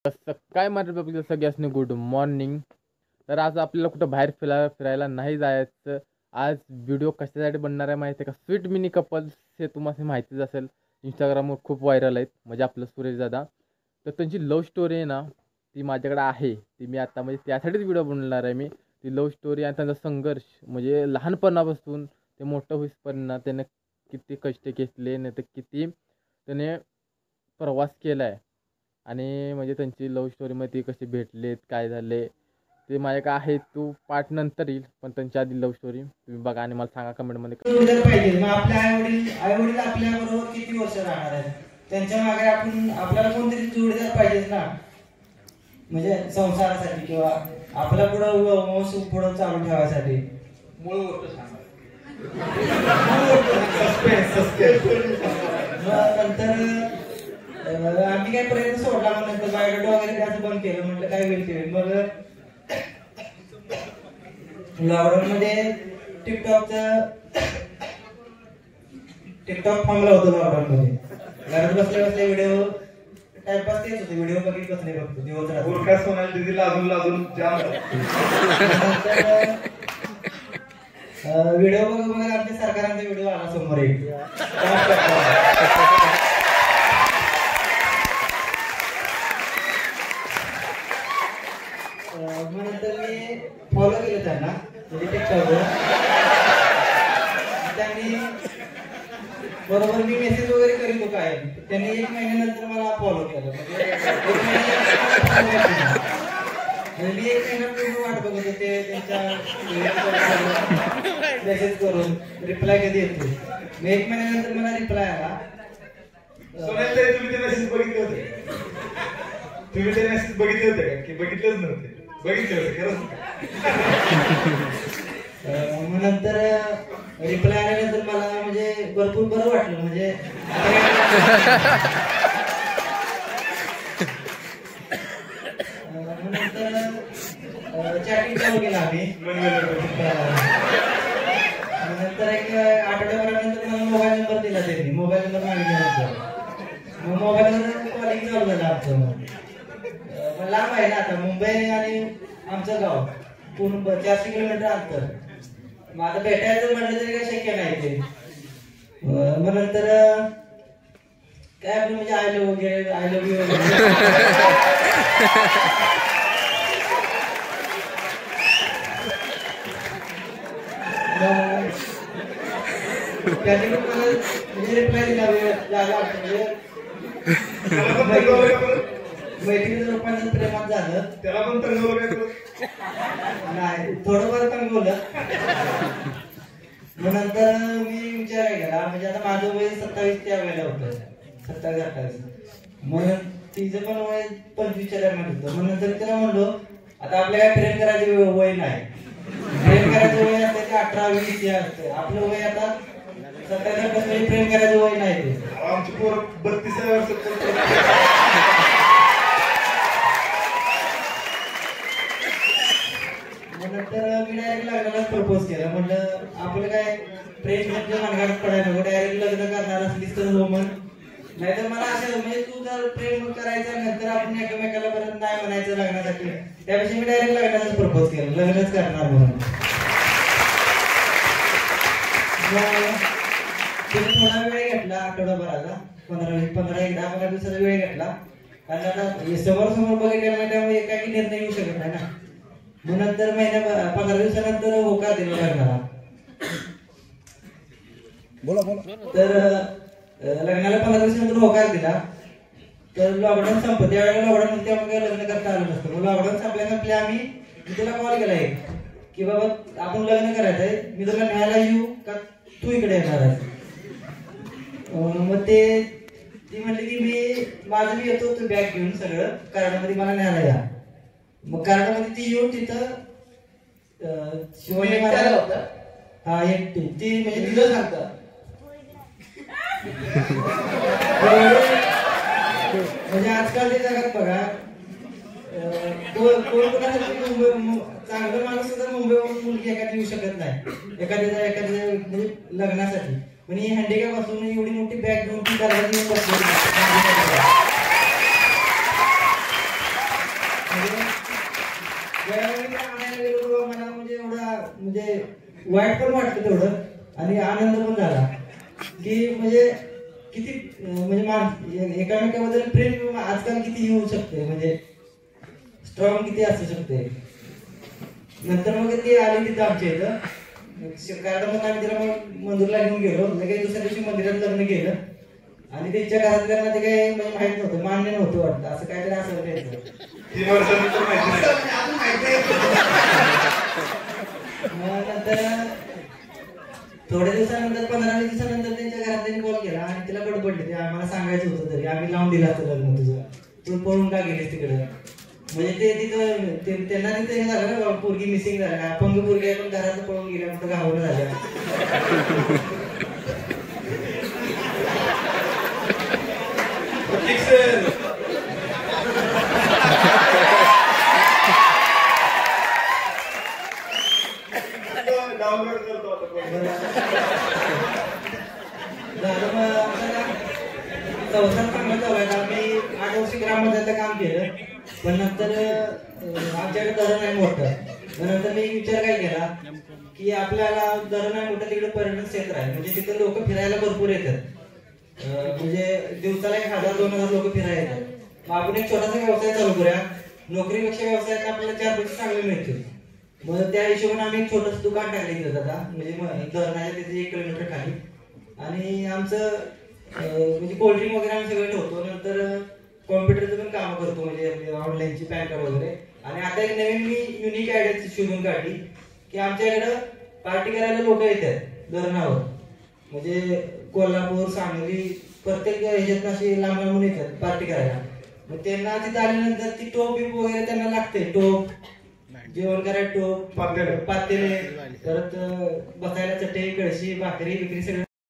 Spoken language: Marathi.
काय माझ्या सगळ्यांनी गुड मॉर्निंग. तर आज आपल्याला कुठं बाहेर फिरायला नाही जायचं. आज व्हिडिओ कशासाठी बनणार आहे माहिती आहे का? स्वीट मिनी कपल्स हे तुम्हाला माहितीच असेल, इंस्टाग्रामवर खूप व्हायरल आहेत. म्हणजे आपलं सुरेश दादा, तर त्यांची लव्ह स्टोरी आहे ना, ती माझ्याकडे आहे. ती मी आता म्हणजे त्यासाठीच व्हिडिओ बनवणार आहे. मी ती लव्ह स्टोरी आणि त्यांचा संघर्ष, म्हणजे लहानपणापासून ते मोठं होईपर्यंत त्याने किती कष्ट घेतले, नाही तर किती त्याने प्रवास केला आहे. आणि म्हणजे त्यांची लव्ह स्टोरीमध्ये कशी भेटलेत, काय झाले ते माझ्याकडे आहे. तो पार्ट नंतर येईल, पण त्यांच्या आधी लव्ह स्टोरी तुम्ही बघा आणि मला सांगा कमेंटमध्ये. पाहिजे मग आपल्या आईवडील आपल्याबरोबर किती वर्ष राहणार आहेत, त्यांच्या मागे आपल्याला कोणतरी जोडीदार पाहिजे ना, म्हणजे संसारासाठी किंवा आपल्या पुढं चालू ठेवायसाठी. मूळ गोष्ट सांगा. नंतर आम्ही काय प्रयत्न सोडला, नंतर बायोडेटा वगैरे त्याचं बंद केलं. म्हटलं काय होईल ते. मग लॉकडाऊन मध्ये टिकटॉक थांबला होता. लॉकडाऊन मध्ये घरात बसल्या व्हिडिओ टाइमपास तेच होते, व्हिडिओ बघित बसले फक्त दिवस रात्र. सोनाली दीदीला अजून जाम व्हिडिओ बघत आमच्या सरकारांचा व्हिडिओ आला समोर एक. नंतर मी फॉलो केलं त्यांना, म्हणजे टिकटॉकवर. त्यांनी बरोबर मी मेसेज वगैरे करीत काय, त्यांनी 1 महिन्यानंतर मला फॉलो केलं. म्हणजे मी 1 महिना पूर्ण वाट बघत होते त्यांच्या मेसेज करून रिप्लाय कधी येतो. मी 1 महिन्यानंतर मला रिप्लाय आला. तुम्ही ते मेसेज बघितले होते? तुम्ही ते मेसेज बघितले होते का, की बघितलेच नव्हते? बघितले होते खरंच. मग नंतर रिप्लाय आल्यानंतर मला म्हणजे भरपूर बरं वाटलं. म्हणजे नंतर चॅटिंग चालू केलं आम्ही. नंतर एक आठवड्याभरानंतर मला मोबाईल नंबर दिला त्यांनी. मोबाईल नंबर मागितल्यानंतर मग मोबाईलवर कॉलिंग चालू झालं आमचं. मग लांब आहे ना आता, मुंबई आणि आमचं गाव पूर्ण 400 किलोमीटर अंतर. मग आता भेटायचं म्हटलं तरी काही शक्य नाही ते. मग नंतर काय आपलं म्हणजे आय लव्ह यू त्याने मला म्हणजे रिप्लाय दिला. मैत्रिणीचं रूपांतर प्रेमात झालं. त्याला पण तंगवलं नाही, थोडंफार तंगवलं. मग नंतर मी विचार केला, म्हणजे आता माझं वय 27 त्या वेळेला होतं, 27-28. मग तिचं पण वय 25 होतं. मग नंतर त्याला म्हणलो, आता आपल्या काय प्रेम करायचे वय नाही. प्रेम करायचं वय असतं ते 18-20 हे असतं. आपलं वय आता 27-28, प्रेम करायचं वय नाही ते. आमची पोर 32 वर्ष. नंतर मी डायरेक्ट लग्नालाच प्रपोज केला. म्हटलं आपलं काय प्रेम म्हणजे मनगाडत पडायला नको, डायरेक्ट लग्न करणार असलीस तर हो म्हण. नाहीतर मला असं म्हणजे तू जर प्रेम करायचं नंतर आपण एकमेकाला परत नाही म्हणायचं लग्नासाठी, त्यापेक्षा मी डायरेक्ट लग्नालाच प्रपोज केलं, लग्नच करणार म्हणून. थोडा वेळ घेतला, आठवडाभराचा, 15 दिवसाचा वेळ घेतला. कारण आता समोर बघितलं त्यामुळे काही निर्णय येऊ शकत नाही ना. मग नंतर 15 दिवसानंतर होकार दिला लग्नाला. तर लग्नाला 15 दिवसानंतर होकार दिला. तर लॉकडाऊन संपत, त्यावेळेला लॉकडाऊन त्यामुळे लग्न करता आलं नसतं. मग लॉकडाऊन संपल्या आम्ही तुला कॉल केला एक, की बाबा आपण लग्न करायचंय, मी तुला न्यायला येऊ का तू इकडे येणार आहे? मग ती म्हणली की माझं मी येतो, तू बॅग घेऊन सगळं कराडामध्ये मला न्यायला या. मग कराडामध्ये ती येऊन तिथं शिवाजी महाराज होता. हा एकटी ती, म्हणजे तिला सांगता म्हणजे आजकालच्या जगात बघा चांगलं माणूस सुद्धा मुंबईवरून मुलगी एखादी येऊ शकत नाही एखाद्या म्हणजे लग्नासाठी. पण ही हँडिकॅप असून एवढी मोठी बॅग घेऊन ती दरवाजा येऊन बसली. म्हणजे वाईट पण वाटतं तेवढं आणि आनंद पण झाला की म्हणजे किती म्हणजे एकामेकाबद्दल प्रेम आजकाल किती होऊ शकते, म्हणजे स्ट्रॉंग किती असू शकते. नंतर मग ती आली तिथं आमच्या इथं कारण मग आम्ही तिला मग मंदिरला घेऊन गेलो. लगेच दुसऱ्या दिवशी मंदिरात लग्न केलं आणि त्यांच्या घरातल्यांना ते काही म्हणजे माहित नव्हतं, मान्य नव्हतं वाटतं, असं काहीतरी असं त्यांचं 3 वर्षानंतर माहिती मग नंतर थोड्या दिवसानंतर 15-20 दिवसानंतर त्यांच्या घरातल्यांनी कॉल केला आणि तिला बडबडली, ते आम्हाला सांगायचं होतं तरी आम्ही लावून दिलं असतं लग्न तुझं, तू पळून का गेलीस तिकडे. म्हणजे ते तिथं त्यांना तिथे हे झालं ना, पोरगी मिसिंग झाली, अपंग पोरगी पण घरात पळून गेल्या, कुठं गावलं झाल्या. डाउनलोड करतो आता. संसार चांगला चालू आहे. आम्ही 8 वर्ष ग्रामपंचायतचं काम केलं, पण नंतर आमच्याकडे धरण आहे मोठं. मग नंतर मी विचार काय केला की आपल्याला धरण आहे मोठं, तिकडे पर्यटन क्षेत्र आहे, म्हणजे तिथे लोक फिरायला भरपूर येतात. म्हणजे दिवसाला 1000-2000 लोक फिरायला येतात. मग आपण एक छोटासा व्यवसाय चालू करूया, नोकरीपेक्षा व्यवसायात आपल्याला 4 पैसे चांगले मिळतील. मग त्या हिशोबाने आम्ही एक छोटंसं दुकान टाकले तिथं दादा, म्हणजे धरणाच्या तिथे 1 किलोमीटर खाली. आणि आमचं म्हणजे कोल्ड्रिंक वगैरे आम्ही सगळं ठेवतो. नंतर कॉम्प्युटरचं पण काम करतो, म्हणजे ऑनलाईनची पॅन कार्ड वगैरे. आणि आता एक नवीन मी युनिक आयडिया शोधून काढली की आमच्याकडं पार्टी करायला लोक येतात धरणावर, म्हणजे कोल्हापूर, सांगली, प्रत्येक ह्याच्यात अशी लांब लांबून येतात पार्टी करायला. मग त्यांना तिथं आल्यानंतर ती टोप बीप वगैरे त्यांना लागते, टोप जेवण करायला टोप, पातेले, परत बसायला चटई, कळशी, भाकरी बिकरी सगळं